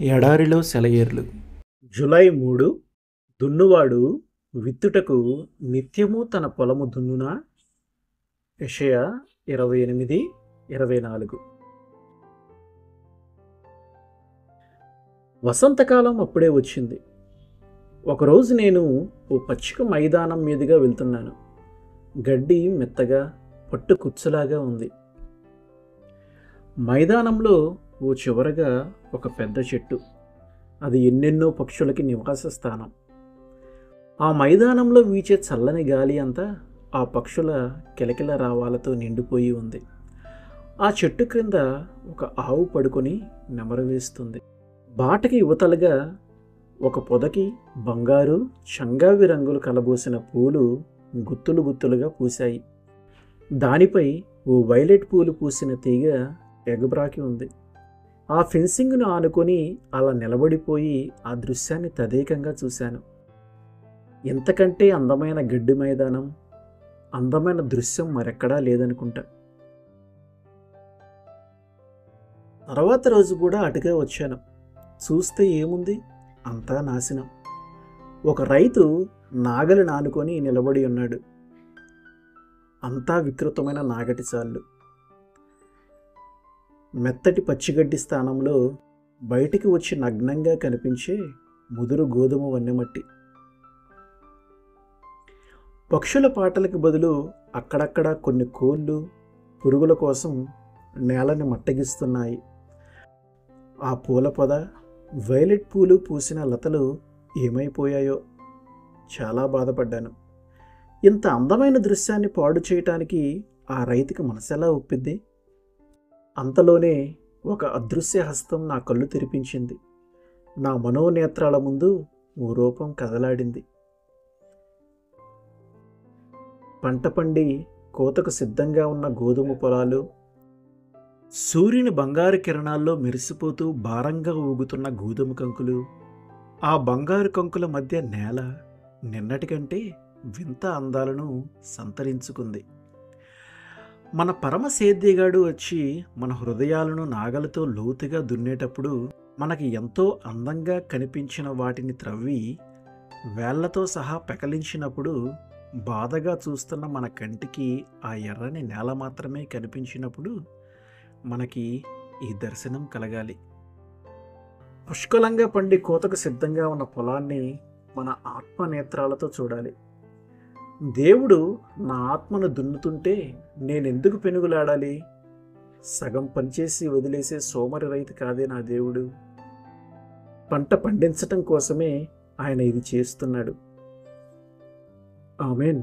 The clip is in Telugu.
ఎడారిలో సెలయేర్లు. జూలై 3. దున్నువాడు విత్తుటకు నిత్యము తన పొలము దున్నునా. యెషయా 28:24. వసంతకాలం అప్పుడే వచ్చింది. ఒకరోజు నేను ఓ పచ్చిక మైదానం మీదుగా వెళ్తున్నాను. గడ్డి మెత్తగా పట్టు కుచ్చులాగా ఉంది. మైదానంలో ఓ చివరగా ఒక పెద్ద చెట్టు. అది ఎన్నెన్నో పక్షులకి నివాస స్థానం. ఆ మైదానంలో వీచే చల్లని గాలి అంతా ఆ పక్షుల కిలకిల రావాలతో నిండిపోయి ఉంది. ఆ చెట్టు క్రింద ఒక ఆవు పడుకొని నెమరు వేస్తుంది. బాటకి యువతలుగా ఒక పొదకి బంగారు చంగావి రంగులు కలబోసిన పూలు గుత్తులు గుత్తులుగా పూశాయి. దానిపై ఓ వైలెట్ పూలు పూసిన తీగ ఎగబ్రాకి ఉంది. ఆ ఫెన్సింగ్ను ఆనుకొని అలా నిలబడిపోయి ఆ దృశ్యాన్ని తదేకంగా చూశాను. ఎంతకంటే అందమైన గడ్డి మైదానం, అందమైన దృశ్యం మరెక్కడా లేదనుకుంటా. తర్వాత రోజు కూడా అటుగా వచ్చాను. చూస్తే ఏముంది, అంతా నాశనం. ఒక రైతు నాగలి నానుకొని నిలబడి ఉన్నాడు. అంతా వికృతమైన నాగటి చాళ్ళు. మెత్తటి పచ్చిగడ్డి స్థానంలో బయటికి వచ్చి నగ్నంగా కనిపించే ముదురు గోధుమ వన్నెమట్టి. పక్షుల పాటలకు బదులు అక్కడక్కడ కొన్ని కోళ్ళు పురుగుల కోసం నేలని మట్టగిస్తున్నాయి. ఆ పూల పొద, వైలెట్ పూలు పూసిన లతలు ఏమైపోయాయో చాలా బాధపడ్డాను. ఇంత అందమైన దృశ్యాన్ని పాడు చేయటానికి ఆ రైతుకి మనసెలా ఒప్పిద్ది? అంతలోనే ఒక అదృశ్య హస్తం నా కళ్ళు తెరిపించింది. నా మనోనేత్రాల ముందు ఓ రూపం కదలాడింది. పంట పండి కోతకు సిద్ధంగా ఉన్న గోధుమ పొలాలు, సూర్యుని బంగారు కిరణాల్లో మెరిసిపోతూ భారంగా ఊగుతున్న గోధుమ కంకులు, ఆ బంగారు కంకుల మధ్య నేల నిన్నటికంటే వింత అందాలను సంతరించుకుంది. మన పరమ సేద్యగాడు వచ్చి మన హృదయాలను నాగలతో లోతుగా దున్నేటప్పుడు మనకి ఎంతో అందంగా కనిపించిన వాటిని త్రవ్వి వేళ్లతో సహా పెకలించినప్పుడు, బాధగా చూస్తున్న మన కంటికి ఆ ఎర్రని నేల మాత్రమే కనిపించినప్పుడు మనకి ఈ దర్శనం కలగాలి. పుష్కలంగా పండి కోతకు సిద్ధంగా ఉన్న పొలాన్ని మన ఆత్మనేత్రాలతో చూడాలి. దేవుడు నా ఆత్మను దున్నుతుంటే నేనెందుకు పెనుగులాడాలి? సగం పనిచేసి వదిలేసే సోమరి రైతు కాదే నా దేవుడు. పంట పండించటం కోసమే ఆయన ఇది చేస్తున్నాడు. ఆమేన్.